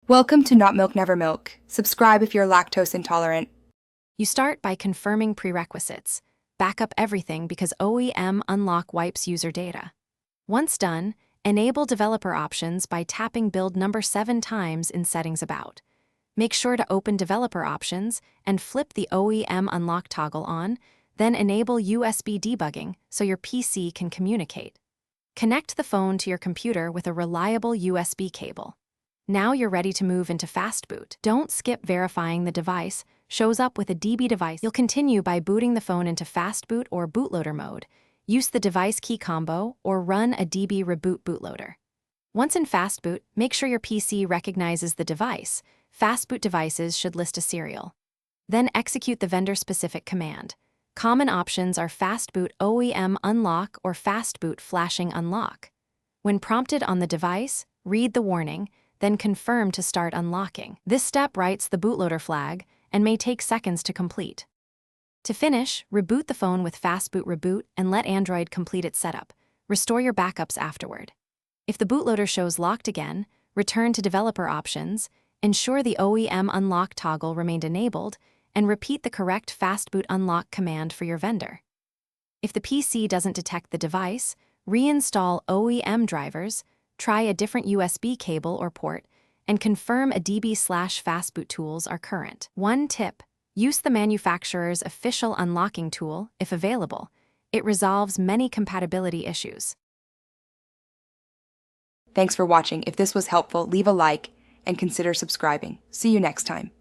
Welcome to Not Milk Never Milk. Subscribe if you're lactose intolerant. You start by confirming prerequisites. Back up everything because OEM Unlock wipes user data. Once done, enable developer options by tapping build number 7 times in Settings About. Make sure to open developer options and flip the OEM Unlock toggle on, then enable USB debugging so your PC can communicate. Connect the phone to your computer with a reliable USB cable. Now you're ready to move into fast boot. Don't skip verifying the device shows up with a DB device. You'll continue by booting the phone into fast boot or bootloader mode. Use the device key combo or run a DB reboot bootloader. Once in fast boot, make sure your PC recognizes the device. Fast boot devices should list a serial. Then execute the vendor-specific command. Common options are fast boot OEM unlock or fast boot flashing unlock. When prompted on the device, read the warning, then confirm to start unlocking. This step writes the bootloader flag and may take seconds to complete. To finish, reboot the phone with Fastboot Reboot and let Android complete its setup. Restore your backups afterward. If the bootloader shows locked again, return to Developer Options, ensure the OEM Unlock toggle remained enabled, and repeat the correct Fastboot Unlock command for your vendor. If the PC doesn't detect the device, reinstall OEM drivers, try a different USB cable or port, and confirm a DB/Fastboot tools are current. One tip: use the manufacturer's official unlocking tool if available. It resolves many compatibility issues. Thanks for watching. If this was helpful, leave a like and consider subscribing. See you next time.